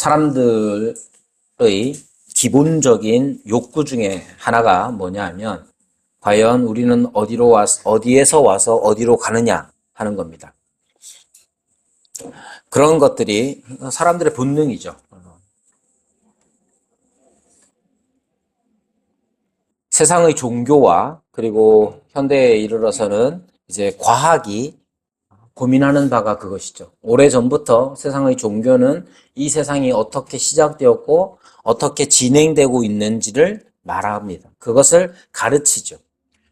사람들의 기본적인 욕구 중에 하나가 뭐냐 하면 과연 우리는 어디에서 와서 어디로 가느냐 하는 겁니다. 그런 것들이 사람들의 본능이죠. 세상의 종교와 그리고 현대에 이르러서는 이제 과학이 고민하는 바가 그것이죠. 오래전부터 세상의 종교는 이 세상이 어떻게 시작되었고 어떻게 진행되고 있는지를 말합니다. 그것을 가르치죠.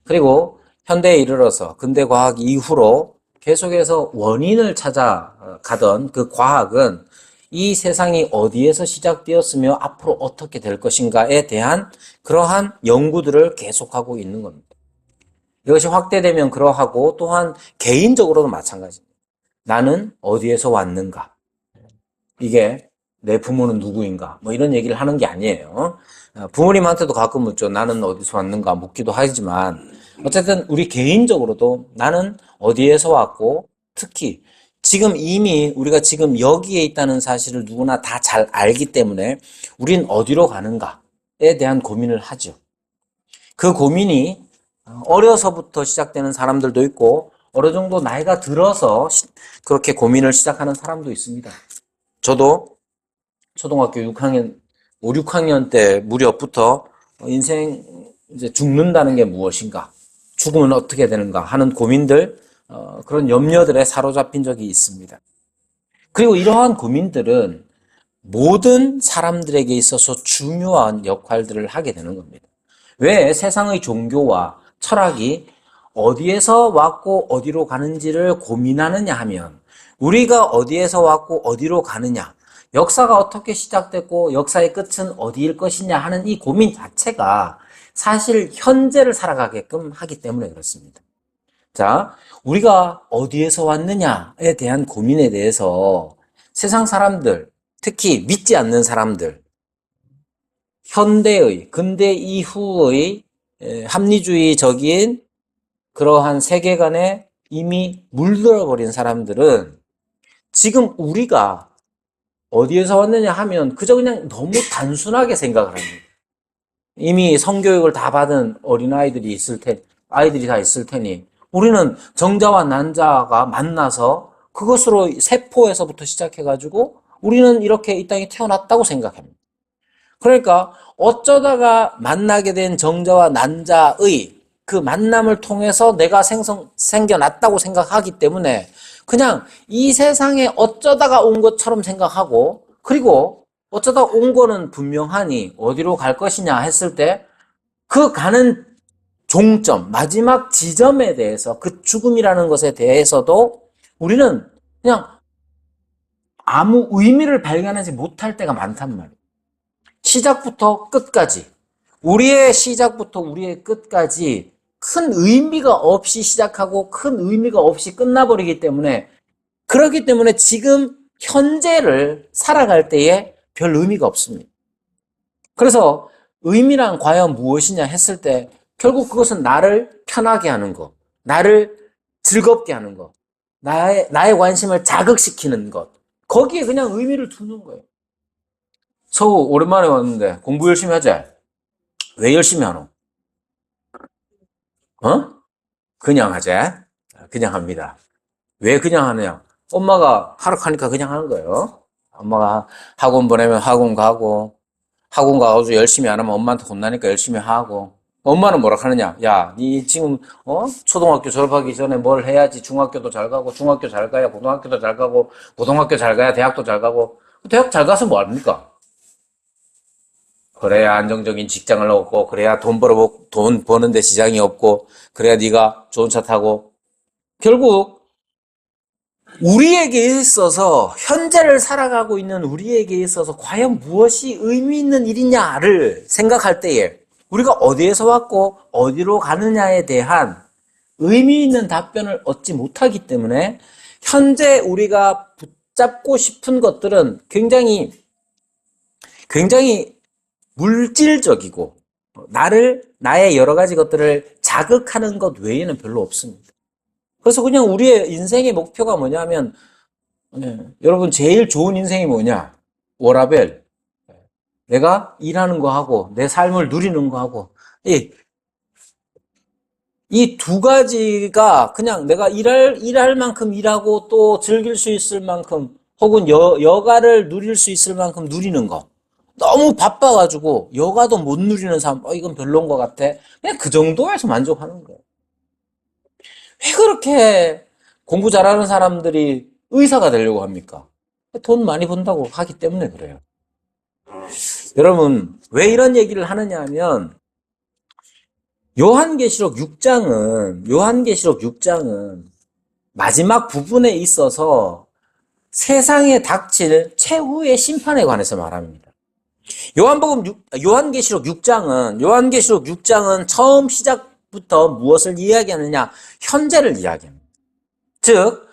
그리고 현대에 이르러서 근대과학 이후로 계속해서 원인을 찾아가던 그 과학은 이 세상이 어디에서 시작되었으며 앞으로 어떻게 될 것인가에 대한 그러한 연구들을 계속하고 있는 겁니다. 이것이 확대되면 그러하고 또한 개인적으로도 마찬가지입니다. 나는 어디에서 왔는가? 이게 내 부모는 누구인가? 뭐 이런 얘기를 하는 게 아니에요. 부모님한테도 가끔 묻죠. 나는 어디서 왔는가? 묻기도 하지만 어쨌든 우리 개인적으로도 나는 어디에서 왔고 특히 지금 이미 우리가 지금 여기에 있다는 사실을 누구나 다 잘 알기 때문에 우린 어디로 가는가에 대한 고민을 하죠. 그 고민이 어려서부터 시작되는 사람들도 있고 어느 정도 나이가 들어서 그렇게 고민을 시작하는 사람도 있습니다. 저도 초등학교 6학년, 5, 6학년 때 무렵부터 인생 이제 죽는다는 게 무엇인가, 죽으면 어떻게 되는가 하는 고민들, 그런 염려들에 사로잡힌 적이 있습니다. 그리고 이러한 고민들은 모든 사람들에게 있어서 중요한 역할들을 하게 되는 겁니다. 왜 세상의 종교와 철학이 어디에서 왔고 어디로 가는지를 고민하느냐 하면 우리가 어디에서 왔고 어디로 가느냐, 역사가 어떻게 시작됐고 역사의 끝은 어디일 것이냐 하는 이 고민 자체가 사실 현재를 살아가게끔 하기 때문에 그렇습니다. 자, 우리가 어디에서 왔느냐에 대한 고민에 대해서 세상 사람들, 특히 믿지 않는 사람들, 현대의, 근대 이후의 합리주의적인 그러한 세계관에 이미 물들어버린 사람들은 지금 우리가 어디에서 왔느냐 하면 그저 그냥 너무 단순하게 생각을 합니다. 이미 성교육을 다 받은 어린아이들이 아이들이 다 있을 테니 우리는 정자와 난자가 만나서 그것으로 세포에서부터 시작해가지고 우리는 이렇게 이 땅에 태어났다고 생각합니다. 그러니까 어쩌다가 만나게 된 정자와 난자의 그 만남을 통해서 내가 생겨났다고 생각하기 때문에 그냥 이 세상에 어쩌다가 온 것처럼 생각하고, 그리고 어쩌다 온 거는 분명하니 어디로 갈 것이냐 했을 때 그 가는 종점, 마지막 지점에 대해서, 그 죽음이라는 것에 대해서도 우리는 그냥 아무 의미를 발견하지 못할 때가 많단 말이에요. 시작부터 끝까지, 우리의 시작부터 우리의 끝까지 큰 의미가 없이 시작하고 큰 의미가 없이 끝나버리기 때문에, 그렇기 때문에 지금 현재를 살아갈 때에 별 의미가 없습니다. 그래서 의미란 과연 무엇이냐 했을 때 결국 그것은 나를 편하게 하는 것, 나를 즐겁게 하는 것, 나의 관심을 자극시키는 것, 거기에 그냥 의미를 두는 거예요. 서우 오랜만에 왔는데 공부 열심히 하자. 왜 열심히 하노? 그냥 하자. 그냥 합니다. 왜 그냥 하느냐? 엄마가 하락하니까 그냥 하는 거예요. 엄마가 학원 보내면 학원 가고, 학원 가가지고 열심히 안 하면 엄마한테 혼나니까 열심히 하고. 엄마는 뭐라 하느냐? 야, 니 지금 초등학교 졸업하기 전에 뭘 해야지? 중학교도 잘 가고, 중학교 잘 가야 고등학교도 잘 가고, 고등학교 잘 가야 대학도 잘 가고. 대학 잘 가서 뭐 합니까? 그래야 안정적인 직장을 얻고, 그래야 돈 버는데 지장이 없고, 그래야 네가 좋은 차 타고. 결국 우리에게 있어서, 현재를 살아가고 있는 우리에게 있어서 과연 무엇이 의미 있는 일이냐를 생각할 때에 우리가 어디에서 왔고 어디로 가느냐에 대한 의미 있는 답변을 얻지 못하기 때문에 현재 우리가 붙잡고 싶은 것들은 굉장히 물질적이고 나의 여러 가지 것들을 자극하는 것 외에는 별로 없습니다. 그래서 그냥 우리의 인생의 목표가 뭐냐면, 여러분 제일 좋은 인생이 뭐냐? 워라벨. 내가 일하는 거 하고, 내 삶을 누리는 거 하고, 이 두 가지가 그냥 내가 일할 만큼 일하고 또 즐길 수 있을 만큼 혹은 여가를 누릴 수 있을 만큼 누리는 거. 너무 바빠가지고 여가도 못 누리는 사람, 이건 별론 것 같아. 그냥 그 정도에서 만족하는 거예요. 왜 그렇게 공부 잘하는 사람들이 의사가 되려고 합니까? 돈 많이 번다고 하기 때문에 그래요. 여러분, 왜 이런 얘기를 하느냐 하면, 요한계시록 6장은 마지막 부분에 있어서 세상에 닥칠 최후의 심판에 관해서 말합니다. 요한계시록 6장은 처음 시작부터 무엇을 이야기하느냐? 현재를 이야기합니다. 즉,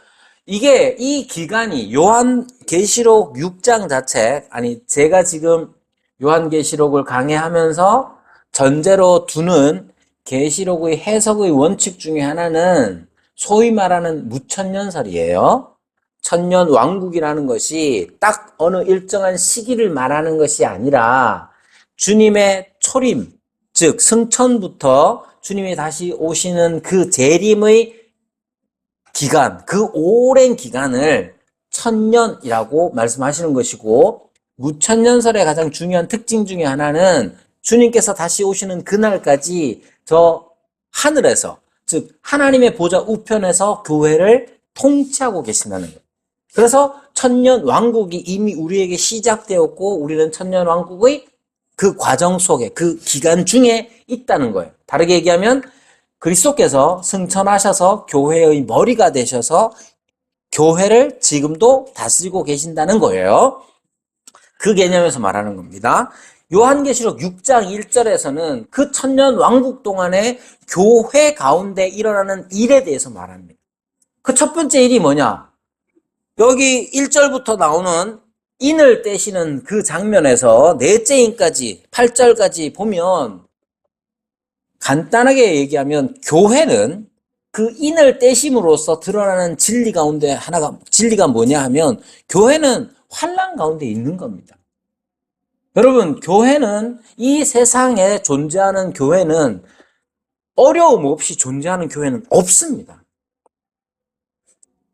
이 기간이 요한계시록 6장 자체, 제가 지금 요한계시록을 강해하면서 전제로 두는 계시록의 해석의 원칙 중에 하나는 소위 말하는 무천년설이에요. 천년왕국이라는 것이 딱 어느 일정한 시기를 말하는 것이 아니라 주님의 초림, 즉 승천부터 주님이 다시 오시는 그 재림의 기간, 그 오랜 기간을 천년이라고 말씀하시는 것이고, 무천년설의 가장 중요한 특징 중에 하나는 주님께서 다시 오시는 그날까지 저 하늘에서, 즉 하나님의 보좌 우편에서 교회를 통치하고 계신다는 거예요. 그래서 천년 왕국이 이미 우리에게 시작되었고 우리는 천년 왕국의 그 과정 속에, 그 기간 중에 있다는 거예요. 다르게 얘기하면 그리스도께서 승천하셔서 교회의 머리가 되셔서 교회를 지금도 다스리고 계신다는 거예요. 그 개념에서 말하는 겁니다. 요한계시록 6장 1절에서는 그 천년 왕국 동안에 교회 가운데 일어나는 일에 대해서 말합니다. 그 첫 번째 일이 뭐냐? 여기 1절부터 나오는 인을 떼시는 그 장면에서 넷째 인까지 8절까지 보면 간단하게 얘기하면 교회는 그 인을 떼심으로써 드러나는 진리 가운데 진리가 뭐냐 하면 교회는 환난 가운데 있는 겁니다. 여러분, 이 세상에 존재하는 교회는 어려움 없이 존재하는 교회는 없습니다.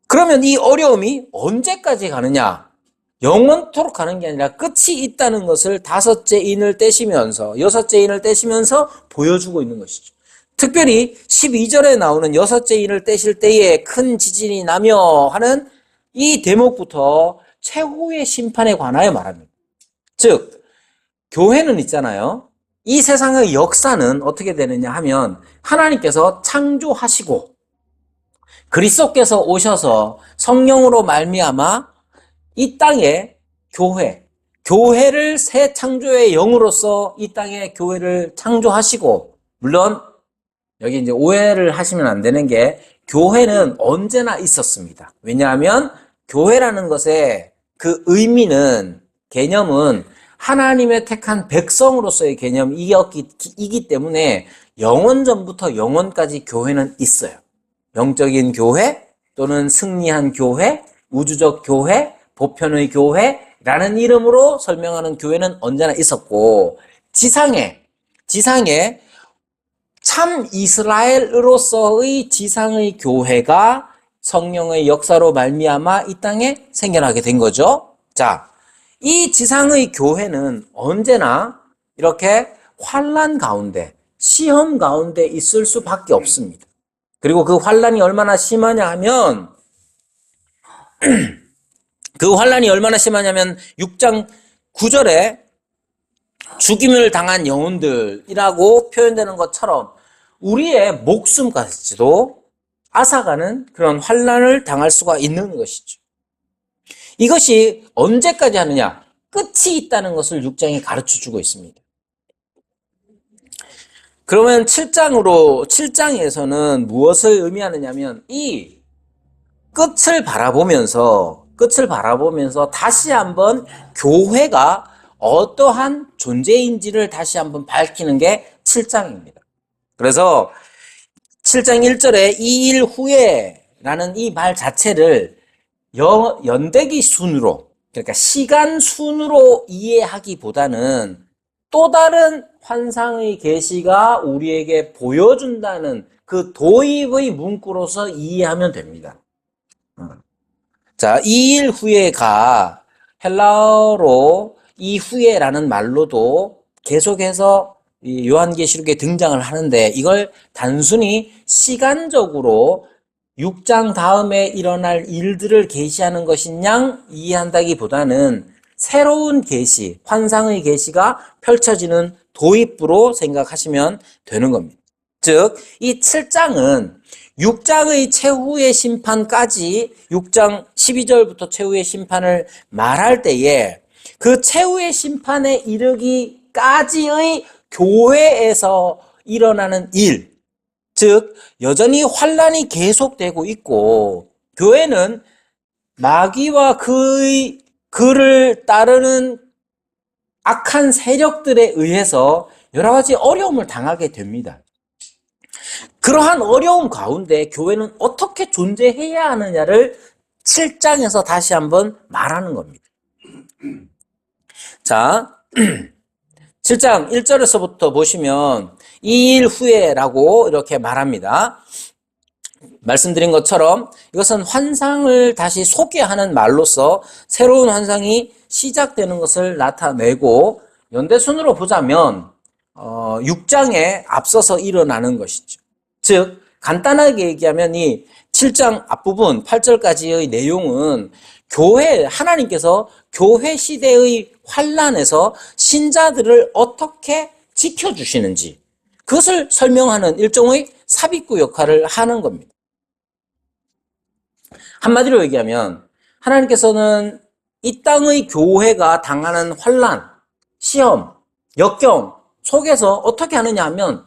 그러면 이 어려움이 언제까지 가느냐? 영원토록 가는 게 아니라 끝이 있다는 것을 다섯째 인을 떼시면서, 여섯째 인을 떼시면서 보여주고 있는 것이죠. 특별히 12절에 나오는 여섯째 인을 떼실 때에 큰 지진이 나며 하는 이 대목부터 최후의 심판에 관하여 말합니다. 즉, 교회는 있잖아요. 이 세상의 역사는 어떻게 되느냐 하면 하나님께서 창조하시고 그리스도께서 오셔서 성령으로 말미암아 이 땅에 교회를 새 창조의 영으로서 이 땅에 교회를 창조하시고, 물론 여기 이제 오해를 하시면 안 되는 게 교회는 언제나 있었습니다. 왜냐하면 교회라는 것의 그 개념은 하나님의 택한 백성으로서의 개념이기 때문에 영원 전부터 영원까지 교회는 있어요. 영적인 교회 또는 승리한 교회, 우주적 교회, 보편의 교회라는 이름으로 설명하는 교회는 언제나 있었고, 지상에 참 이스라엘으로서의 지상의 교회가 성령의 역사로 말미암아 이 땅에 생겨나게 된 거죠. 자, 이 지상의 교회는 언제나 이렇게 환난 가운데, 시험 가운데 있을 수밖에 없습니다. 그리고 그 환난이 얼마나 심하냐면 6장 9절에 죽임을 당한 영혼들이라고 표현되는 것처럼 우리의 목숨까지도 앗아가는 그런 환난을 당할 수가 있는 것이죠. 이것이 언제까지 하느냐? 끝이 있다는 것을 6장이 가르쳐주고 있습니다. 그러면 7장에서는 무엇을 의미하느냐면 이 끝을 바라보면서 다시 한번 교회가 어떠한 존재인지를 다시 한번 밝히는 게 7장입니다. 그래서 7장 1절에 2일 후에 라는 이 말 자체를 연대기 순으로 그러니까 시간 순으로 이해하기보다는 또 다른 환상의 계시가 우리에게 보여준다는 그 도입의 문구로서 이해하면 됩니다. 자, 이 일 후에가 헬라어로 이 후에라는 말로도 계속해서 이 요한계시록에 등장을 하는데 이걸 단순히 시간적으로 6장 다음에 일어날 일들을 계시하는 것이냐 이해한다기보다는 새로운 계시, 환상의 계시가 펼쳐지는 도입부로 생각하시면 되는 겁니다. 즉, 이 7장은 6장의 최후의 심판까지 6장 12절부터 최후의 심판을 말할 때에 그 최후의 심판에 이르기까지의 교회에서 일어나는 일, 즉 여전히 환란이 계속되고 있고 교회는 마귀와 그를 따르는 악한 세력들에 의해서 여러 가지 어려움을 당하게 됩니다. 그러한 어려움 가운데 교회는 어떻게 존재해야 하느냐를 7장에서 다시 한번 말하는 겁니다. 자, 7장 1절에서부터 보시면 이 일 후에라고 이렇게 말합니다. 말씀드린 것처럼 이것은 환상을 다시 소개하는 말로서 새로운 환상이 시작되는 것을 나타내고 연대순으로 보자면 6장에 앞서서 일어나는 것이죠. 즉 간단하게 얘기하면 이 7장 앞부분 8절까지의 내용은 하나님께서 교회 시대의 환란에서 신자들을 어떻게 지켜주시는지 그것을 설명하는 일종의 삽입구 역할을 하는 겁니다. 한마디로 얘기하면 하나님께서는 이 땅의 교회가 당하는 환란, 시험, 역경 속에서 어떻게 하느냐 하면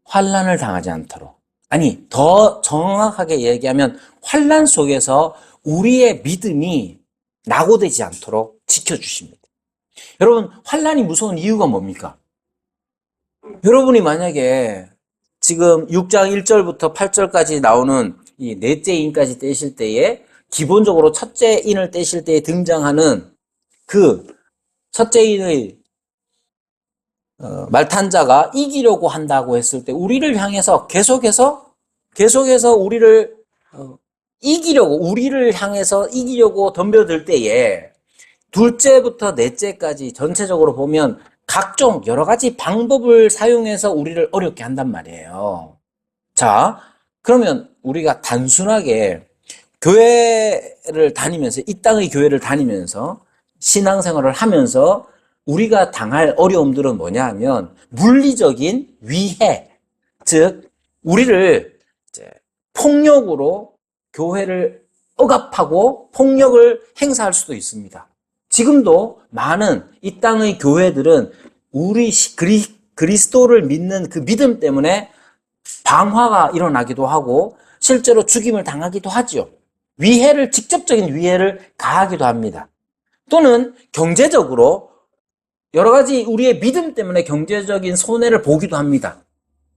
환란을 당하지 않도록, 아니 더 정확하게 얘기하면 환란 속에서 우리의 믿음이 낙오되지 않도록 지켜주십니다. 여러분, 환란이 무서운 이유가 뭡니까? 여러분이 만약에 지금 6장 1절부터 8절까지 나오는 이 넷째 인까지 떼실 때에 기본적으로 첫째 인을 떼실 때에 등장하는 그 첫째 인의 말탄자가 이기려고 한다고 했을 때 우리를 향해서 계속해서 우리를 향해서 이기려고 덤벼들 때에 둘째부터 넷째까지 전체적으로 보면 각종 여러 가지 방법을 사용해서 우리를 어렵게 한단 말이에요. 자, 그러면 우리가 단순하게 교회를 다니면서, 이 땅의 교회를 다니면서 신앙생활을 하면서 우리가 당할 어려움들은 뭐냐 하면 물리적인 위해, 즉 우리를 이제 폭력으로 교회를 억압하고 폭력을 행사할 수도 있습니다. 지금도 많은 이 땅의 교회들은 우리 그리스도를 믿는 그 믿음 때문에 방화가 일어나기도 하고 실제로 죽임을 당하기도 하죠. 직접적인 위해를 가하기도 합니다. 또는 경제적으로 여러 가지 우리의 믿음 때문에 경제적인 손해를 보기도 합니다.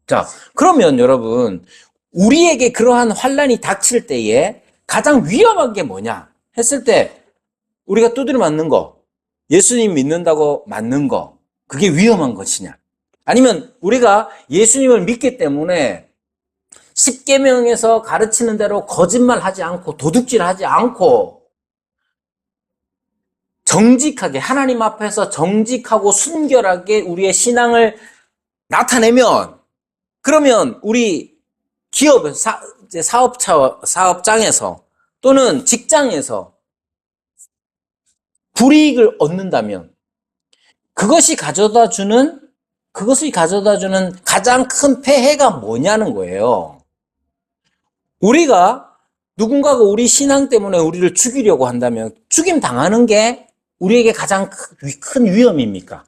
자, 그러면 여러분, 우리에게 그러한 환란이 닥칠 때에 가장 위험한 게 뭐냐 했을 때 우리가 두드려 맞는 거, 예수님 믿는다고 맞는 거, 그게 위험한 것이냐? 아니면 우리가 예수님을 믿기 때문에 십계명에서 가르치는 대로 거짓말하지 않고 도둑질하지 않고 정직하게 하나님 앞에서 정직하고 순결하게 우리의 신앙을 나타내면, 그러면 우리 기업에서 사업장에서 또는 직장에서 불이익을 얻는다면 그것이 가져다 주는 가장 큰 폐해가 뭐냐는 거예요. 누군가가 우리 신앙 때문에 우리를 죽이려고 한다면 죽임 당하는 게 우리에게 가장 큰 위험입니까?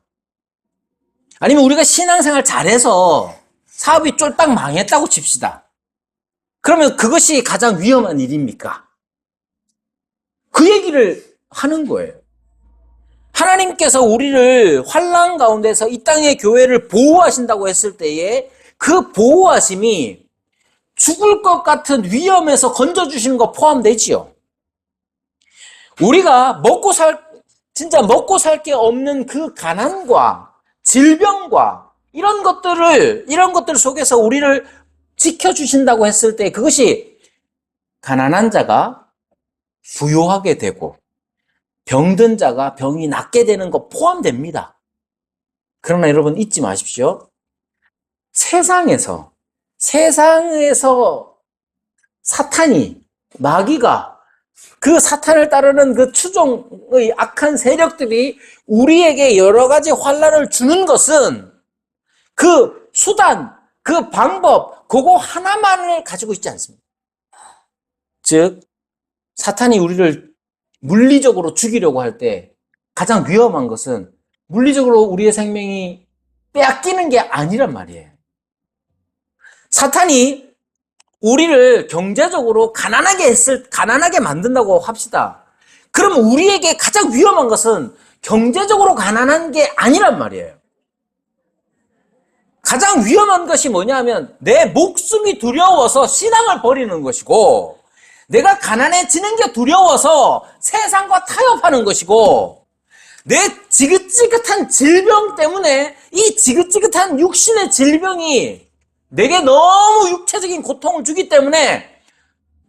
아니면 우리가 신앙생활 잘해서 사업이 쫄딱 망했다고 칩시다. 그러면 그것이 가장 위험한 일입니까? 그 얘기를 하는 거예요. 하나님께서 우리를 환난 가운데서 이 땅의 교회를 보호하신다고 했을 때에 그 보호하심이 죽을 것 같은 위험에서 건져주시는 거 포함되지요. 우리가 진짜 먹고 살 게 없는 그 가난과 질병과 이런 것들 속에서 우리를 지켜주신다고 했을 때 그것이 가난한 자가 부유하게 되고 병든 자가 병이 낫게 되는 것 포함됩니다. 그러나 여러분 잊지 마십시오. 세상에서 사탄이, 마귀가 그 사탄을 따르는 그 추종의 악한 세력들이 우리에게 여러 가지 환난을 주는 것은 그 수단, 그 방법, 그거 하나만을 가지고 있지 않습니다. 즉, 사탄이 우리를 물리적으로 죽이려고 할 때 가장 위험한 것은 물리적으로 우리의 생명이 빼앗기는 게 아니란 말이에요. 사탄이 우리를 경제적으로 가난하게 만든다고 합시다. 그럼 우리에게 가장 위험한 것은 경제적으로 가난한 게 아니란 말이에요. 가장 위험한 것이 뭐냐면 내 목숨이 두려워서 신앙을 버리는 것이고 내가 가난해지는 게 두려워서 세상과 타협하는 것이고 내 지긋지긋한 질병 때문에 이 지긋지긋한 육신의 질병이 내게 너무 육체적인 고통을 주기 때문에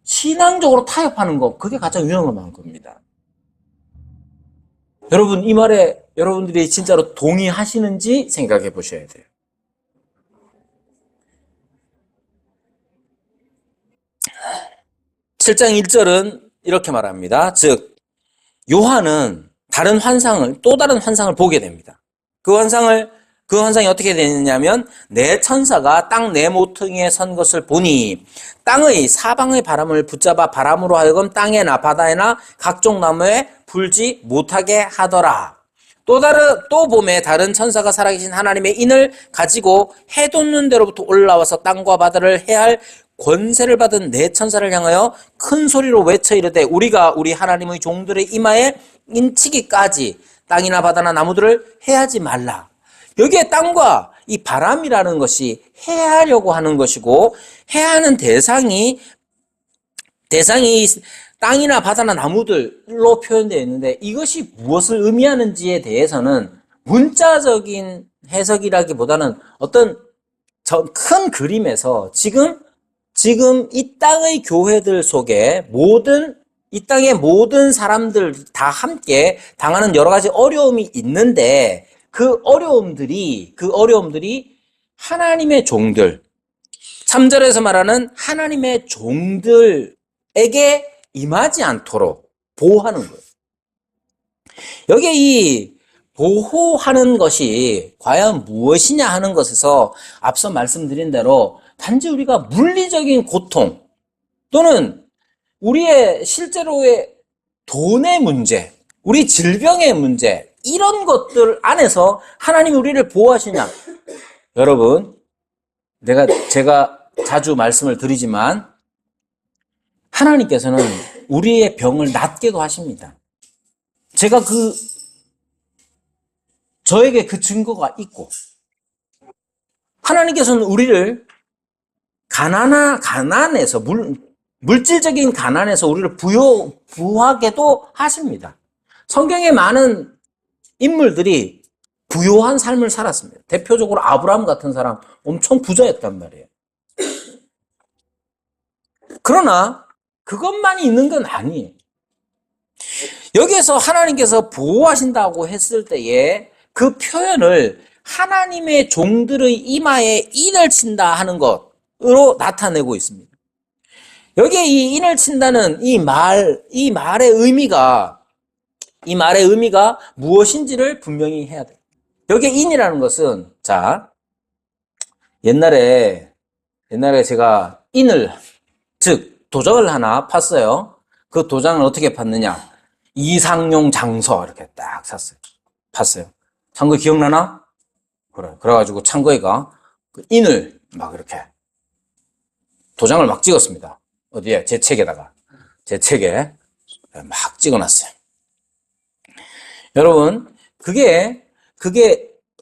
신앙적으로 타협하는 것, 그게 가장 위험한 겁니다. 여러분, 이 말에 여러분들이 진짜로 동의하시는지 생각해 보셔야 돼요. 7장 1절은 이렇게 말합니다. 즉, 요한은 또 다른 환상을 보게 됩니다. 그 환상이 어떻게 되느냐면, 내 천사가 땅 네 모퉁이에 선 것을 보니, 땅의 사방의 바람을 붙잡아 바람으로 하여금 땅에나 바다에나 각종 나무에 불지 못하게 하더라. 또 봄에 다른 천사가 살아계신 하나님의 인을 가지고 해 돋는 데로부터 올라와서 땅과 바다를 해할 권세를 받은 네 천사를 향하여 큰 소리로 외쳐 이르되 우리가 우리 하나님의 종들의 이마에 인치기까지 땅이나 바다나 나무들을 해하지 말라. 여기에 땅과 이 바람이라는 것이 해하려고 하는 것이고 해하는 대상이 땅이나 바다나 나무들로 표현되어 있는데 이것이 무엇을 의미하는지에 대해서는 문자적인 해석이라기보다는 어떤 큰 그림에서 지금 이 땅의 교회들 속에 이 땅의 모든 사람들 다 함께 당하는 여러 가지 어려움이 있는데 그 어려움들이 하나님의 종들, 3절에서 말하는 하나님의 종들에게 임하지 않도록 보호하는 거예요. 여기에 이 보호하는 것이 과연 무엇이냐 하는 것에서 앞서 말씀드린 대로 단지 우리가 물리적인 고통 또는 우리의 실제로의 돈의 문제, 우리 질병의 문제 이런 것들 안에서 하나님이 우리를 보호하시냐? 여러분, 제가 자주 말씀을 드리지만 하나님께서는 우리의 병을 낫게도 하십니다. 저에게 그 증거가 있고 하나님께서는 우리를 가난에서 물질적인 가난에서 우리를 부하게도 하십니다. 성경에 많은 인물들이 부유한 삶을 살았습니다. 대표적으로 아브라함 같은 사람 엄청 부자였단 말이에요. 그러나 그것만이 있는 건 아니에요. 여기에서 하나님께서 보호하신다고 했을 때에 그 표현을 하나님의 종들의 이마에 인을 친다 하는 것으로 나타내고 있습니다. 여기에 이 인을 친다는 이 말의 의미가 무엇인지를 분명히 해야 돼요. 여기에 인이라는 것은, 옛날에 제가 도장을 하나 팠어요. 그 도장을 어떻게 팠느냐? 이상용 장서 이렇게 딱 팠어요. 창거 기억나나? 그래가지고 창거이가 그 인을 막 이렇게 도장을 막 찍었습니다. 어디에? 제 책에 막 찍어놨어요. 여러분, 그게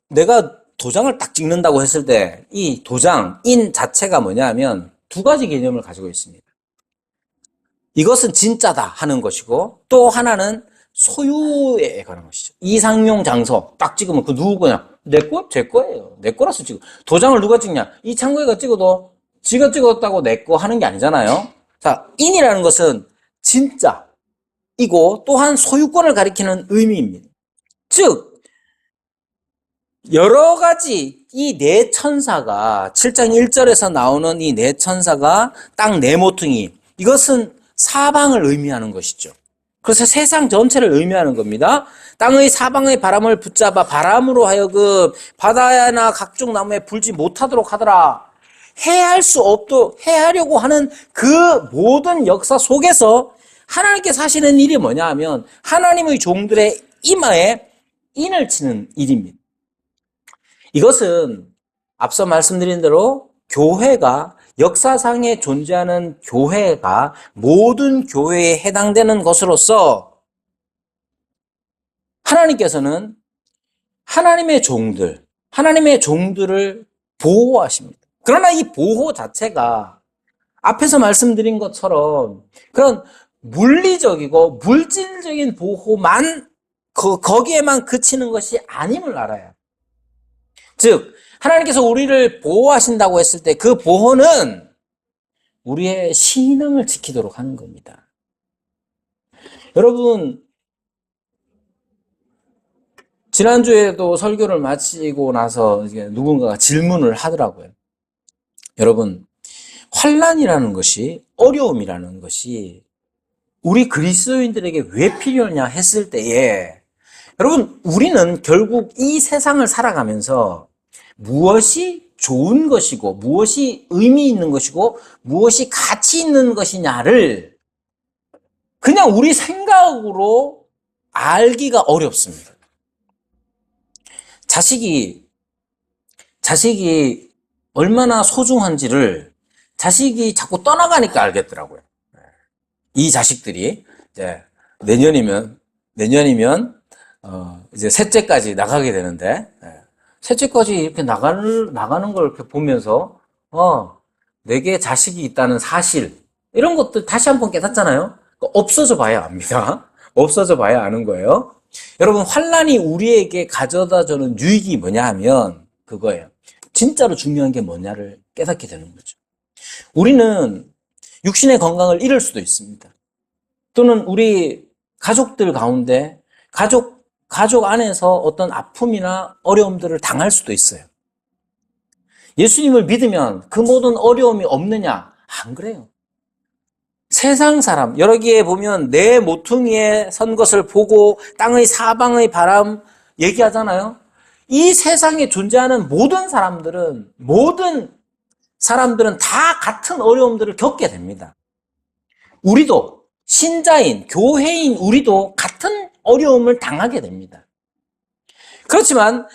내가 도장을 딱 찍는다고 했을 때 이 도장, 인 자체가 뭐냐면 두 가지 개념을 가지고 있습니다. 이것은 진짜다 하는 것이고, 또 하나는 소유에 관한 것이죠. 이상용 장소 딱 찍으면 그 누구 거냐? 내 거? 제 거예요. 내 거라서 찍어. 도장을 누가 찍냐? 이창구이가 찍어도 지가 찍었다고 내 거 하는 게 아니잖아요. 자, 인이라는 것은 진짜이고 또한 소유권을 가리키는 의미입니다. 즉 여러 가지 이 네 천사가 7장 1절에서 나오는 이 네 천사가 땅 네 모퉁이, 이것은 사방을 의미하는 것이죠. 그래서 세상 전체를 의미하는 겁니다. 땅의 사방의 바람을 붙잡아 바람으로 하여금 바다나 각종 나무에 불지 못하도록 하더라. 해할 수 없도록 해하려고 하는 그 모든 역사 속에서 하나님께서 하시는 일이 뭐냐 하면 하나님의 종들의 이마에 인을 치는 일입니다. 이것은 앞서 말씀드린 대로 교회가 역사상에 존재하는 교회가 모든 교회에 해당되는 것으로서 하나님께서는 하나님의 종들을 보호하십니다. 그러나 이 보호 자체가 앞에서 말씀드린 것처럼 그런 물리적이고 물질적인 보호만 거기에만 그치는 것이 아님을 알아요. 즉 하나님께서 우리를 보호하신다고 했을 때 그 보호는 우리의 신앙을 지키도록 하는 겁니다. 여러분, 지난주에도 설교를 마치고 나서 누군가가 질문을 하더라고요. 여러분, 환난이라는 것이, 어려움이라는 것이 우리 그리스도인들에게 왜 필요하냐 했을 때에 여러분, 우리는 결국 이 세상을 살아가면서 무엇이 좋은 것이고 무엇이 의미 있는 것이고 무엇이 가치 있는 것이냐를 그냥 우리 생각으로 알기가 어렵습니다. 자식이 얼마나 소중한지를 자식이 자꾸 떠나가니까 알겠더라고요. 이 자식들이 이제 내년이면 이제 셋째까지 나가게 되는데, 셋째까지 이렇게 나가는 걸 이렇게 보면서, 내게 자식이 있다는 사실, 이런 것들 다시 한번 깨닫잖아요? 없어져 봐야 압니다. 없어져 봐야 아는 거예요. 여러분, 환난이 우리에게 가져다 주는 유익이 뭐냐 하면, 그거예요. 진짜로 중요한 게 뭐냐를 깨닫게 되는 거죠. 우리는 육신의 건강을 잃을 수도 있습니다. 또는 우리 가족들 가운데, 가족 안에서 어떤 아픔이나 어려움들을 당할 수도 있어요. 예수님을 믿으면 그 모든 어려움이 없느냐? 안 그래요. 세상 사람, 여기에 보면 내 모퉁이에 선 것을 보고 땅의 사방의 바람 얘기하잖아요. 이 세상에 존재하는 모든 사람들은 다 같은 어려움들을 겪게 됩니다. 우리도 신자인, 교회인 우리도 같은 어려움을 당하게 됩니다. 그렇지만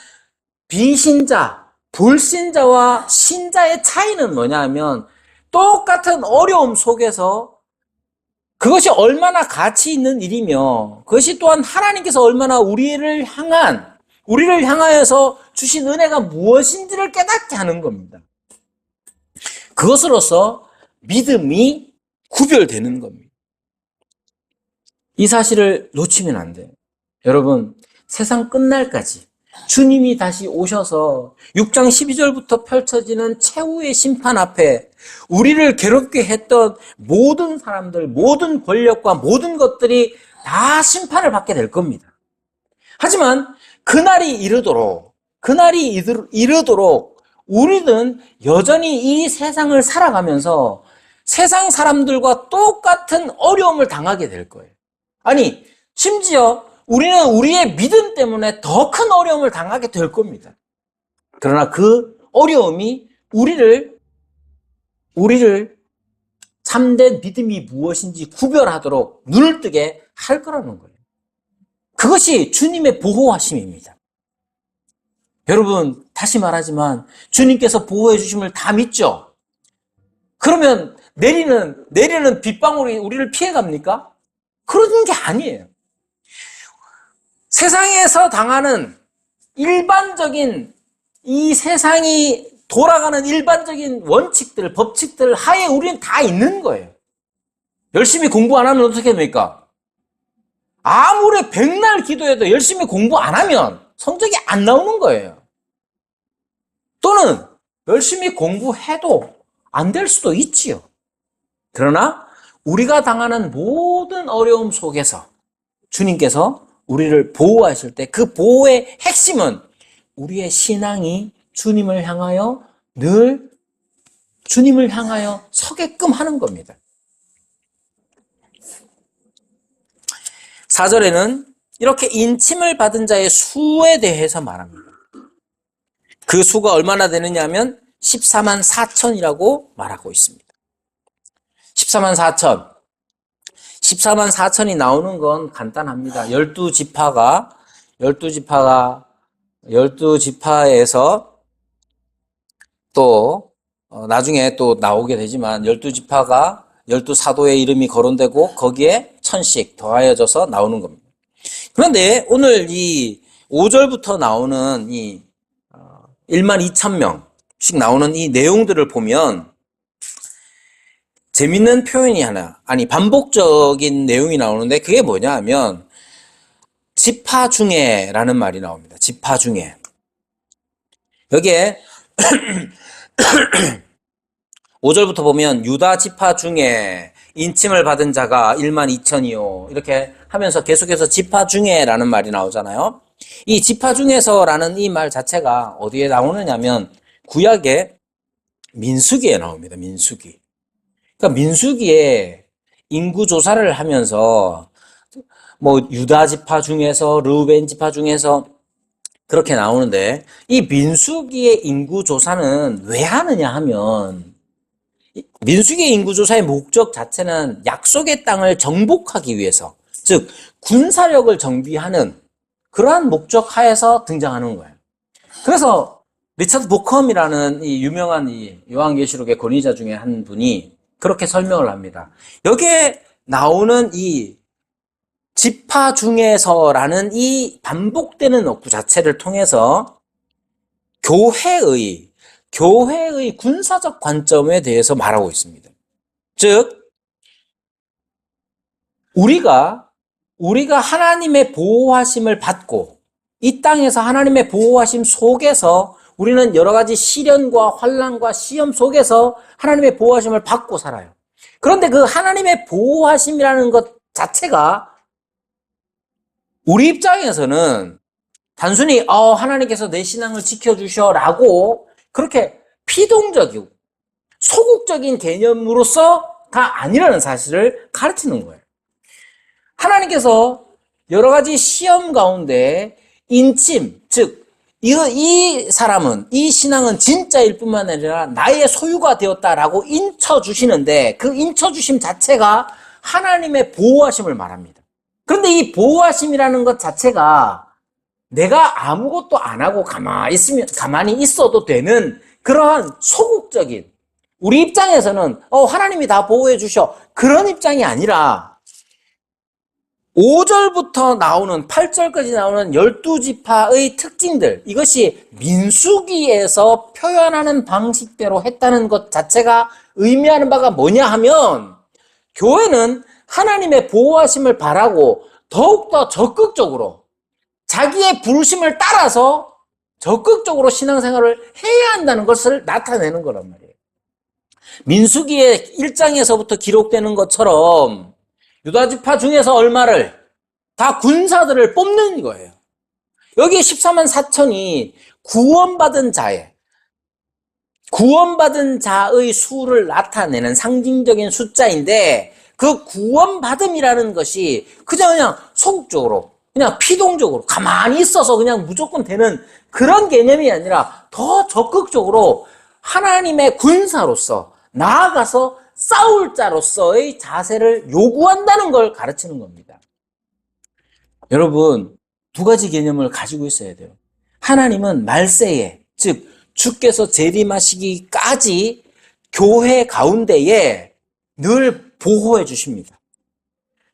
비신자, 불신자와 신자의 차이는 뭐냐 하면 똑같은 어려움 속에서 그것이 얼마나 가치 있는 일이며 그것이 또한 하나님께서 얼마나 우리를 향하여서 주신 은혜가 무엇인지를 깨닫게 하는 겁니다. 그것으로서 믿음이 구별되는 겁니다. 이 사실을 놓치면 안 돼요. 여러분, 세상 끝날까지 주님이 다시 오셔서 6장 12절부터 펼쳐지는 최후의 심판 앞에 우리를 괴롭게 했던 모든 사람들, 모든 권력과 모든 것들이 다 심판을 받게 될 겁니다. 하지만 그날이 이르도록 우리는 여전히 이 세상을 살아가면서 세상 사람들과 똑같은 어려움을 당하게 될 거예요. 아니, 심지어 우리는 우리의 믿음 때문에 더 큰 어려움을 당하게 될 겁니다. 그러나 그 어려움이 우리를 참된 믿음이 무엇인지 구별하도록 눈을 뜨게 할 거라는 거예요. 그것이 주님의 보호하심입니다. 여러분, 다시 말하지만 주님께서 보호해 주심을 다 믿죠? 그러면 내리는 빗방울이 우리를 피해갑니까? 그런 게 아니에요. 세상에서 당하는 일반적인 이 세상이 돌아가는 일반적인 원칙들, 법칙들 하에 우리는 다 있는 거예요. 열심히 공부 안 하면 어떻게 됩니까? 아무리 백날 기도해도 열심히 공부 안 하면 성적이 안 나오는 거예요. 또는 열심히 공부해도 안 될 수도 있지요. 그러나 우리가 당하는 모든 어려움 속에서 주님께서 우리를 보호하실 때 그 보호의 핵심은 우리의 신앙이 주님을 향하여 늘 주님을 향하여 서게끔 하는 겁니다. 4절에는 이렇게 인침을 받은 자의 수에 대해서 말합니다. 그 수가 얼마나 되느냐 하면 14만 4천이라고 말하고 있습니다. 14만 4천. 14만 4천이 나오는 건 간단합니다. 12지파에서 또 나중에 또 나오게 되지만 12지파가 12사도의 이름이 거론되고 거기에 1000씩 더하여져서 나오는 겁니다. 그런데 오늘 이 5절부터 나오는 이 1만 2천 명씩 나오는 이 내용들을 보면 재밌는 표현이 반복적인 내용이 나오는데 그게 뭐냐 하면 지파 중에라는 말이 나옵니다. 지파 중에. 여기에 5절부터 보면 유다 지파 중에 인침을 받은 자가 1만 2천이요. 이렇게 하면서 계속해서 지파 중에라는 말이 나오잖아요. 이 지파 중에서라는 이 말 자체가 어디에 나오느냐면 구약의 민수기에 나옵니다. 민수기. 그러니까 민수기에 인구 조사를 하면서 뭐 유다 지파 중에서 르우벤 지파 중에서 그렇게 나오는데 이 민수기의 인구 조사는 왜 하느냐 하면 민수기의 인구 조사의 목적 자체는 약속의 땅을 정복하기 위해서, 즉 군사력을 정비하는 그러한 목적 하에서 등장하는 거예요. 그래서 리처드 보컴이라는 이 유명한 이 요한계시록의 권위자 중에 한 분이 그렇게 설명을 합니다. 여기에 나오는 이 지파 중에서라는 이 반복되는 어구 자체를 통해서 교회의 군사적 관점에 대해서 말하고 있습니다. 즉, 우리가 하나님의 보호하심을 받고 이 땅에서 하나님의 보호하심 속에서 우리는 여러 가지 시련과 환난과 시험 속에서 하나님의 보호하심을 받고 살아요. 그런데 그 하나님의 보호하심이라는 것 자체가 우리 입장에서는 단순히 하나님께서 내 신앙을 지켜주셔라고 그렇게 피동적이고 소극적인 개념으로서 다 아니라는 사실을 가르치는 거예요. 하나님께서 여러 가지 시험 가운데 인침, 즉 이 사람은, 이 신앙은 진짜일 뿐만 아니라 나의 소유가 되었다라고 인쳐주시는데 그 인쳐주심 자체가 하나님의 보호하심을 말합니다. 그런데 이 보호하심이라는 것 자체가 내가 아무것도 안 하고 가만히 있어도 되는 그러한 소극적인, 우리 입장에서는 하나님이 다 보호해 주셔, 그런 입장이 아니라 5절부터 나오는 8절까지 나오는 12지파의 특징들, 이것이 민수기에서 표현하는 방식대로 했다는 것 자체가 의미하는 바가 뭐냐 하면 교회는 하나님의 보호하심을 바라고 더욱더 적극적으로 자기의 부르심을 따라서 적극적으로 신앙생활을 해야 한다는 것을 나타내는 거란 말이에요. 민수기의 1장에서부터 기록되는 것처럼 유다지파 중에서 얼마를 다 군사들을 뽑는 거예요. 여기 14만 4천이 구원받은 자의 수를 나타내는 상징적인 숫자인데 그 구원받음이라는 것이 그냥 소극적으로, 그냥 피동적으로 가만히 있어서 그냥 무조건 되는 그런 개념이 아니라 더 적극적으로 하나님의 군사로서 나아가서 싸울 자로서의 자세를 요구한다는 걸 가르치는 겁니다. 여러분, 두 가지 개념을 가지고 있어야 돼요. 하나님은 말세에, 즉 주께서 재림하시기까지 교회 가운데에 늘 보호해 주십니다.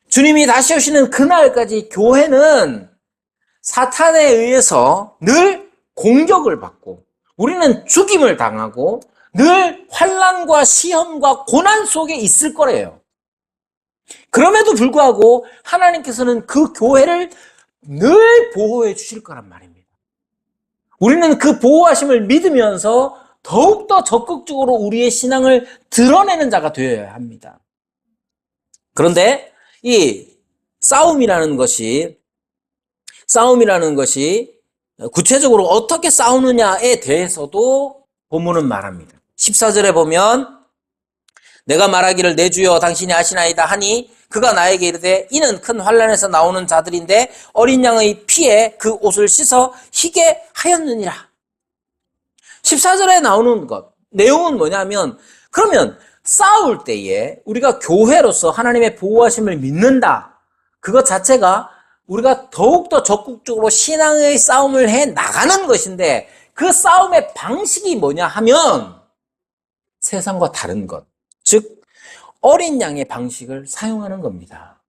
주님이 다시 오시는 그날까지 교회는 사탄에 의해서 늘 공격을 받고 우리는 죽임을 당하고 늘 환난과 시험과 고난 속에 있을 거래요. 그럼에도 불구하고 하나님께서는 그 교회를 늘 보호해 주실 거란 말입니다. 우리는 그 보호하심을 믿으면서 더욱더 적극적으로 우리의 신앙을 드러내는 자가 되어야 합니다. 그런데 이 싸움이라는 것이 구체적으로 어떻게 싸우느냐에 대해서도 본문은 말합니다. 14절에 보면 내가 말하기를 내 주여 당신이 아시나이다 하니 그가 나에게 이르되 이는 큰 환난에서 나오는 자들인데 어린 양의 피에 그 옷을 씻어 희게 하였느니라. 14절에 나오는 것 내용은 뭐냐면 그러면 싸울 때에 우리가 교회로서 하나님의 보호하심을 믿는다. 그것 자체가 우리가 더욱더 적극적으로 신앙의 싸움을 해 나가는 것인데 그 싸움의 방식이 뭐냐 하면 세상과 다른 것, 즉 어린 양의 방식을 사용하는 겁니다.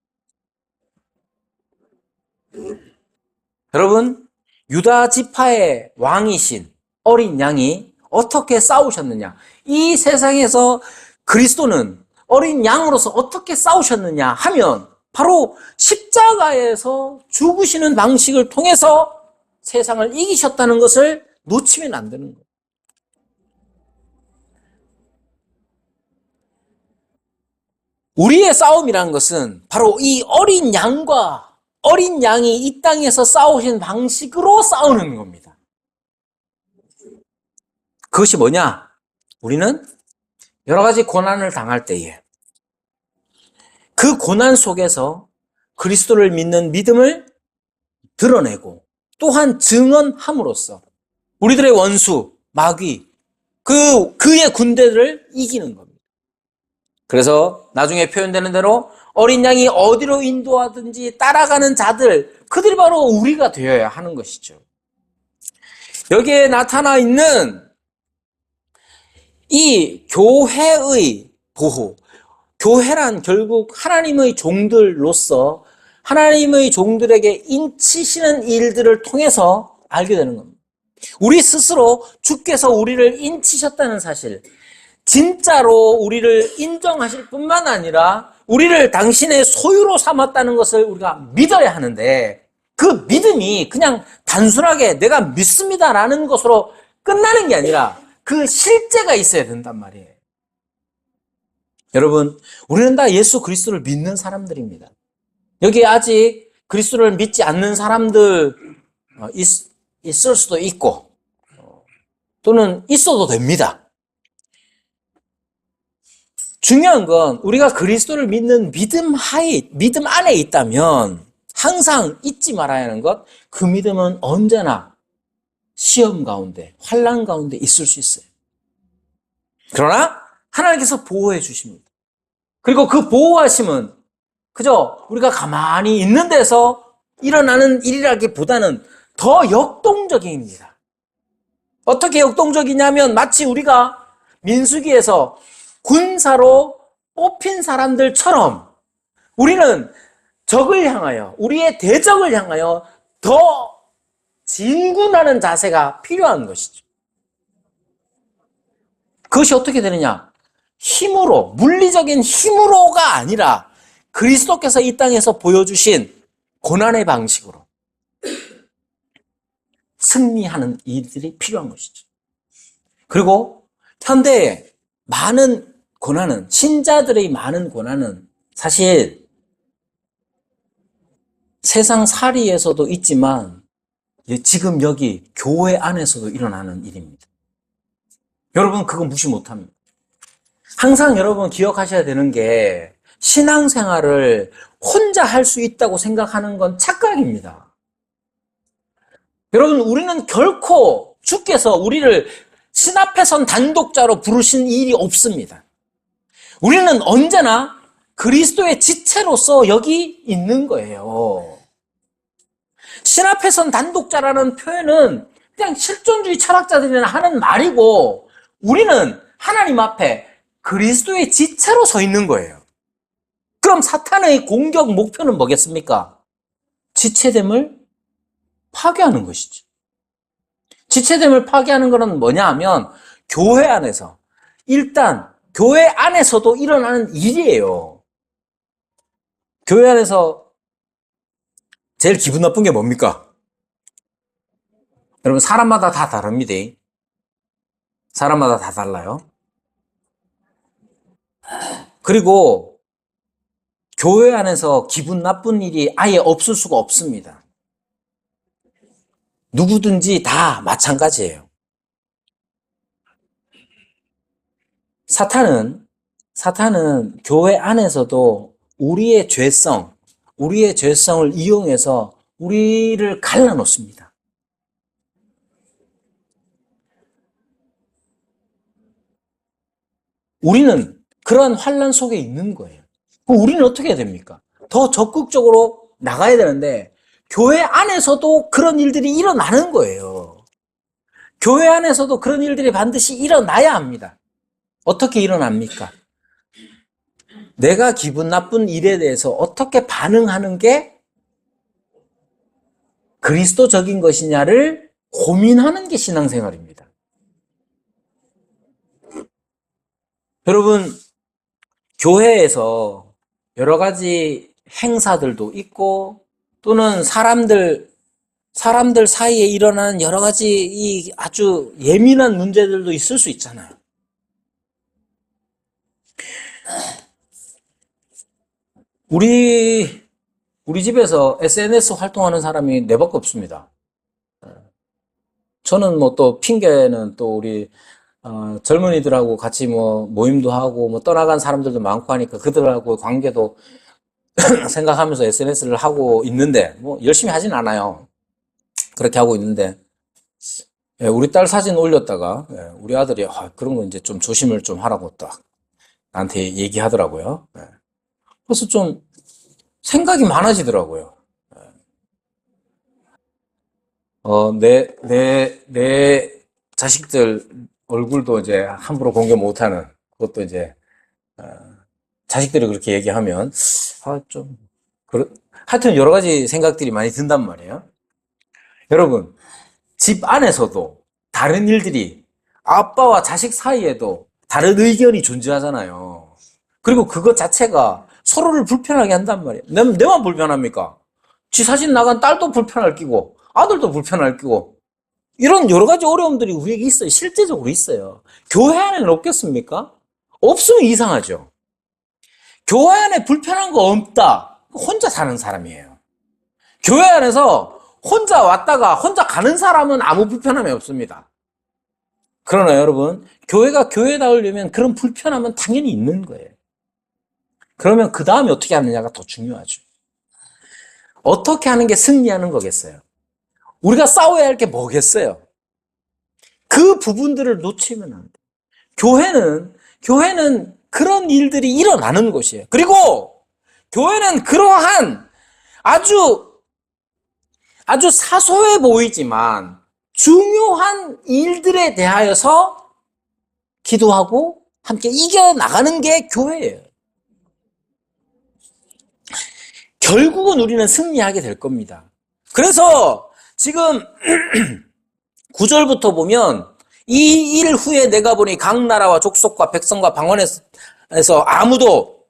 여러분, 유다 지파의 왕이신 어린 양이 어떻게 싸우셨느냐? 이 세상에서 그리스도는 어린 양으로서 어떻게 싸우셨느냐 하면 바로 십자가에서 죽으시는 방식을 통해서 세상을 이기셨다는 것을 놓치면 안 되는 거예요. 우리의 싸움이라는 것은 바로 이 어린 양이 이 땅에서 싸우신 방식으로 싸우는 겁니다. 그것이 뭐냐? 우리는 여러 가지 고난을 당할 때에 그 고난 속에서 그리스도를 믿는 믿음을 드러내고 또한 증언함으로써 우리들의 원수, 마귀, 그의 군대를 이기는 겁니다. 그래서 나중에 표현되는 대로 어린 양이 어디로 인도하든지 따라가는 자들, 그들이 바로 우리가 되어야 하는 것이죠. 여기에 나타나 있는 이 교회의 보호, 교회란 결국 하나님의 종들로서 하나님의 종들에게 인치시는 일들을 통해서 알게 되는 겁니다. 우리 스스로 주께서 우리를 인치셨다는 사실, 진짜로 우리를 인정하실 뿐만 아니라 우리를 당신의 소유로 삼았다는 것을 우리가 믿어야 하는데 그 믿음이 그냥 단순하게 내가 믿습니다라는 것으로 끝나는 게 아니라 그 실제가 있어야 된단 말이에요. 여러분, 우리는 다 예수 그리스도를 믿는 사람들입니다. 여기에 아직 그리스도를 믿지 않는 사람들 있을 수도 있고 또는 있어도 됩니다. 중요한 건 우리가 그리스도를 믿는 믿음 안에 있다면 항상 잊지 말아야 하는 것, 그 믿음은 언제나 시험 가운데, 환난 가운데 있을 수 있어요. 그러나 하나님께서 보호해 주십니다. 그리고 그 보호하심은 그저 우리가 가만히 있는 데서 일어나는 일이라기보다는 더 역동적입니다. 어떻게 역동적이냐면 마치 우리가 민수기에서 군사로 뽑힌 사람들처럼 우리는 적을 향하여, 우리의 대적을 향하여 더 진군하는 자세가 필요한 것이죠. 그것이 어떻게 되느냐? 힘으로, 물리적인 힘으로가 아니라 그리스도께서 이 땅에서 보여주신 고난의 방식으로 승리하는 일들이 필요한 것이죠. 그리고 현대의 많은 고난은, 신자들의 많은 고난은 사실 세상 살이에서도 있지만 지금 여기 교회 안에서도 일어나는 일입니다. 여러분 그거 무시 못합니다. 항상 여러분 기억하셔야 되는 게 신앙생활을 혼자 할 수 있다고 생각하는 건 착각입니다. 여러분 우리는 결코 주께서 우리를 신 앞에 선 단독자로 부르신 일이 없습니다. 우리는 언제나 그리스도의 지체로서 여기 있는 거예요. 신 앞에 선 단독자라는 표현은 그냥 실존주의 철학자들이나 하는 말이고 우리는 하나님 앞에 그리스도의 지체로 서 있는 거예요. 그럼 사탄의 공격 목표는 뭐겠습니까? 지체됨을 파괴하는 것이죠. 지체됨을 파괴하는 것은 뭐냐 하면 교회 안에서 일단 교회 안에서도 일어나는 일이에요. 교회 안에서 제일 기분 나쁜 게 뭡니까? 여러분, 사람마다 다 다릅니다. 사람마다 다 달라요. 그리고 교회 안에서 기분 나쁜 일이 아예 없을 수가 없습니다. 누구든지 다 마찬가지예요. 사탄은 교회 안에서도 우리의 죄성을 이용해서 우리를 갈라놓습니다. 우리는 그러한 환난 속에 있는 거예요. 우리는 어떻게 해야 됩니까? 더 적극적으로 나가야 되는데 교회 안에서도 그런 일들이 일어나는 거예요. 교회 안에서도 그런 일들이 반드시 일어나야 합니다. 어떻게 일어납니까? 내가 기분 나쁜 일에 대해서 어떻게 반응하는 게 그리스도적인 것이냐를 고민하는 게 신앙생활입니다. 여러분, 교회에서 여러 가지 행사들도 있고 또는 사람들 사이에 일어나는 여러 가지 이 아주 예민한 문제들도 있을 수 있잖아요. 우리 집에서 SNS 활동하는 사람이 네밖에 없습니다. 저는 뭐 또 핑계는 또 우리 젊은이들하고 같이 뭐 모임도 하고 뭐 떠나간 사람들도 많고 하니까 그들하고 관계도 생각하면서 SNS를 하고 있는데 뭐 열심히 하진 않아요. 그렇게 하고 있는데 우리 딸 사진 올렸다가 우리 아들이 그런 거 이제 좀 조심을 좀 하라고 딱 나한테 얘기하더라고요. 그래서 좀 생각이 많아지더라고요. 내 자식들 얼굴도 이제 함부로 공개 못하는 그것도 이제 자식들이 그렇게 얘기하면 좀 하여튼 여러 가지 생각들이 많이 든단 말이에요. 여러분, 집 안에서도 다른 일들이 아빠와 자식 사이에도 다른 의견이 존재하잖아요. 그리고 그것 자체가 서로를 불편하게 한단 말이에요. 내만 불편합니까? 지 사진 나간 딸도 불편할 끼고 아들도 불편할 끼고 이런 여러 가지 어려움들이 우리에게 있어요. 실제적으로 있어요. 교회 안에는 없겠습니까? 없으면 이상하죠. 교회 안에 불편한 거 없다. 혼자 사는 사람이에요. 교회 안에서 혼자 왔다가 혼자 가는 사람은 아무 불편함이 없습니다. 그러나 여러분, 교회가 교회다우려면 그런 불편함은 당연히 있는 거예요. 그러면 그 다음에 어떻게 하느냐가 더 중요하죠. 어떻게 하는 게 승리하는 거겠어요? 우리가 싸워야 할 게 뭐겠어요? 그 부분들을 놓치면 안 돼요. 교회는 그런 일들이 일어나는 곳이에요. 그리고 교회는 그러한 아주 사소해 보이지만 중요한 일들에 대하여서 기도하고 함께 이겨나가는 게 교회예요. 결국은 우리는 승리하게 될 겁니다. 그래서 지금 9절부터 보면 이 일 후에 내가 보니 각 나라와 족속과 백성과 방언에서 아무도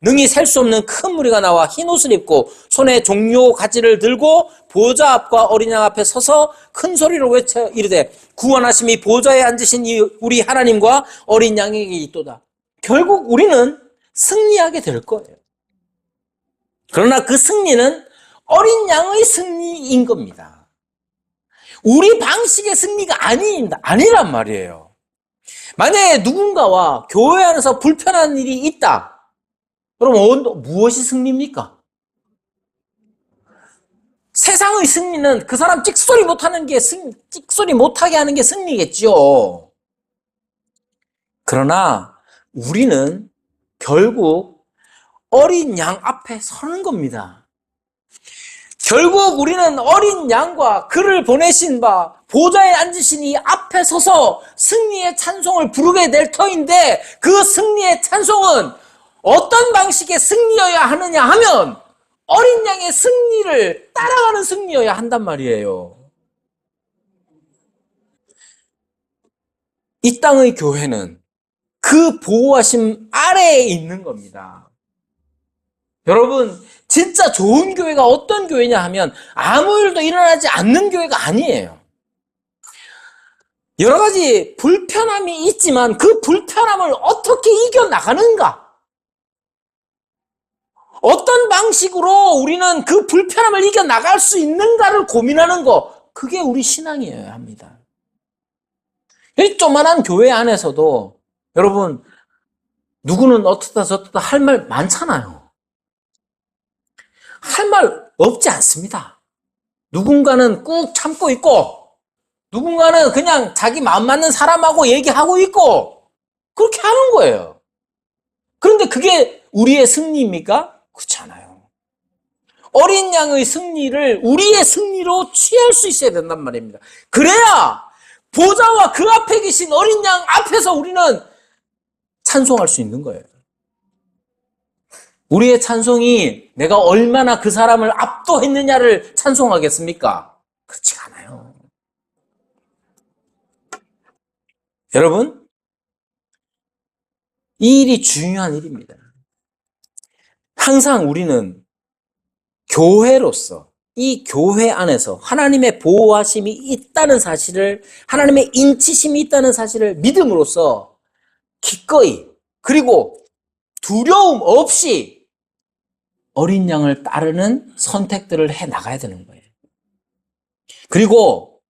능히 셀 수 없는 큰 무리가 나와 흰 옷을 입고 손에 종료 가지를 들고 보좌 앞과 어린 양 앞에 서서 큰 소리로 외쳐 이르되 구원하심이 보좌에 앉으신 이 우리 하나님과 어린 양에게 있도다. 결국 우리는 승리하게 될 거예요. 그러나 그 승리는 어린 양의 승리인 겁니다. 우리 방식의 승리가 아니란 말이에요. 만약에 누군가와 교회 안에서 불편한 일이 있다. 그럼 무엇이 승리입니까? 세상의 승리는 그 사람 찍소리 못하게 하는 게 승리겠죠. 그러나 우리는 결국 어린 양 앞에 서는 겁니다. 결국 우리는 어린 양과 그를 보내신 바 보좌에 앉으신 이 앞에 서서 승리의 찬송을 부르게 될 터인데 그 승리의 찬송은 어떤 방식의 승리여야 하느냐 하면 어린 양의 승리를 따라가는 승리여야 한단 말이에요. 이 땅의 교회는 그 보호하심 아래에 있는 겁니다. 여러분, 진짜 좋은 교회가 어떤 교회냐 하면 아무 일도 일어나지 않는 교회가 아니에요. 여러 가지 불편함이 있지만 그 불편함을 어떻게 이겨나가는가? 어떤 방식으로 우리는 그 불편함을 이겨나갈 수 있는가를 고민하는 거, 그게 우리 신앙이어야 합니다. 이 조만한 교회 안에서도 여러분, 누구는 어떻다 저떻다 할 말 많잖아요. 할 말 없지 않습니다. 누군가는 꾹 참고 있고, 누군가는 그냥 자기 마음 맞는 사람하고 얘기하고 있고, 그렇게 하는 거예요. 그런데 그게 우리의 승리입니까? 그렇지 않아요. 어린 양의 승리를 우리의 승리로 취할 수 있어야 된단 말입니다. 그래야 보좌와 그 앞에 계신 어린 양 앞에서 우리는 찬송할 수 있는 거예요. 우리의 찬송이 내가 얼마나 그 사람을 압도했느냐를 찬송하겠습니까? 그렇지가 않아요. 여러분, 이 일이 중요한 일입니다. 항상 우리는 교회로서 이 교회 안에서 하나님의 보호하심이 있다는 사실을, 하나님의 인치심이 있다는 사실을 믿음으로써 기꺼이 그리고 두려움 없이 어린 양을 따르는 선택들을 해 나가야 되는 거예요. 그리고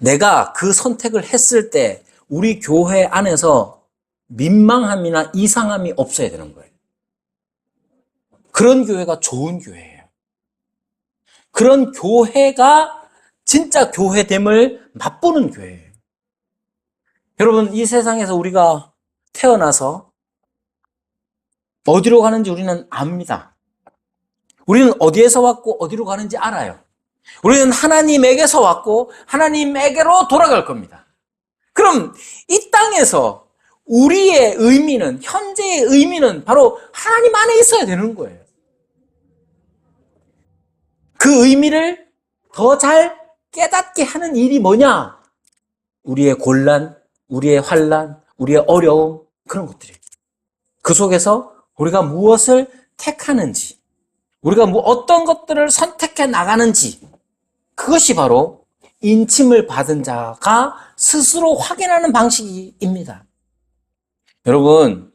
내가 그 선택을 했을 때 우리 교회 안에서 민망함이나 이상함이 없어야 되는 거예요. 그런 교회가 좋은 교회예요. 그런 교회가 진짜 교회됨을 맛보는 교회예요. 여러분, 이 세상에서 우리가 태어나서 어디로 가는지 우리는 압니다. 우리는 어디에서 왔고 어디로 가는지 알아요. 우리는 하나님에게서 왔고 하나님에게로 돌아갈 겁니다. 그럼 이 땅에서 우리의 의미는, 현재의 의미는 바로 하나님 안에 있어야 되는 거예요. 그 의미를 더 잘 깨닫게 하는 일이 뭐냐? 우리의 곤란, 우리의 환난, 우리의 어려움, 그런 것들이에요. 그 속에서 우리가 무엇을 택하는지, 우리가 어떤 것들을 선택해 나가는지, 그것이 바로 인침을 받은 자가 스스로 확인하는 방식입니다. 여러분,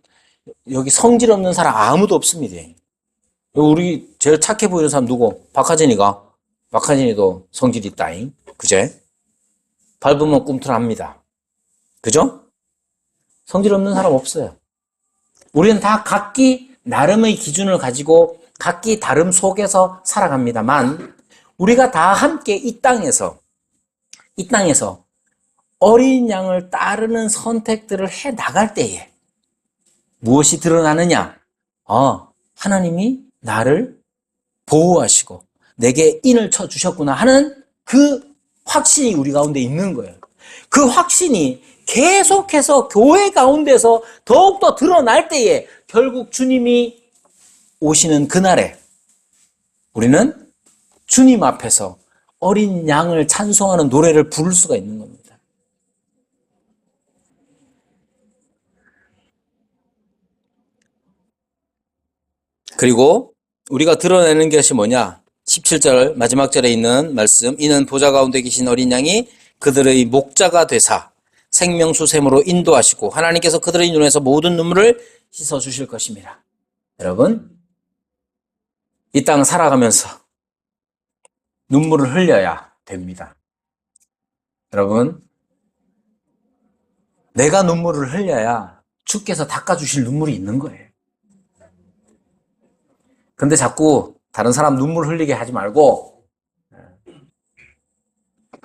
여기 성질 없는 사람 아무도 없습니다. 우리 제일 착해 보이는 사람 누구? 박하진이가. 박하진이도 성질이 있다잉. 그제? 밟으면 꿈틀합니다. 그죠? 성질 없는 사람 없어요. 우리는 다 각기 나름의 기준을 가지고 각기 다름 속에서 살아갑니다만, 우리가 다 함께 이 땅에서 어린 양을 따르는 선택들을 해 나갈 때에 무엇이 드러나느냐? 하나님이 나를 보호하시고 내게 인을 쳐주셨구나 하는 그 확신이 우리 가운데 있는 거예요. 그 확신이 계속해서 교회 가운데서 더욱더 드러날 때에 결국 주님이 오시는 그날에 우리는 주님 앞에서 어린 양을 찬송하는 노래를 부를 수가 있는 겁니다. 그리고 우리가 드러내는 것이 뭐냐? 17절 마지막 절에 있는 말씀, 이는 보좌 가운데 계신 어린 양이 그들의 목자가 되사 생명수 샘으로 인도하시고 하나님께서 그들의 눈에서 모든 눈물을 씻어주실 것입니다. 여러분, 이 땅 살아가면서 눈물을 흘려야 됩니다. 여러분, 내가 눈물을 흘려야 주께서 닦아주실 눈물이 있는 거예요. 근데 자꾸 다른 사람 눈물 흘리게 하지 말고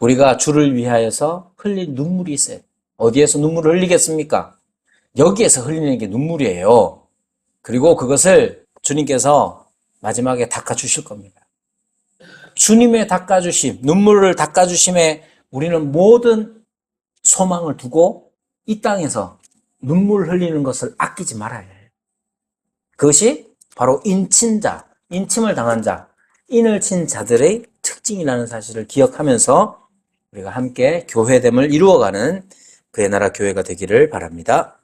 우리가 주를 위하여서 흘릴 눈물이 있어요. 어디에서 눈물을 흘리겠습니까? 여기에서 흘리는 게 눈물이에요. 그리고 그것을 주님께서 마지막에 닦아주실 겁니다. 주님의 닦아주심, 눈물을 닦아주심에 우리는 모든 소망을 두고 이 땅에서 눈물 흘리는 것을 아끼지 말아야 해요. 그것이 바로 인친자, 인침을 당한 자, 인을 친 자들의 특징이라는 사실을 기억하면서 우리가 함께 교회됨을 이루어가는 그의 나라 교회가 되기를 바랍니다.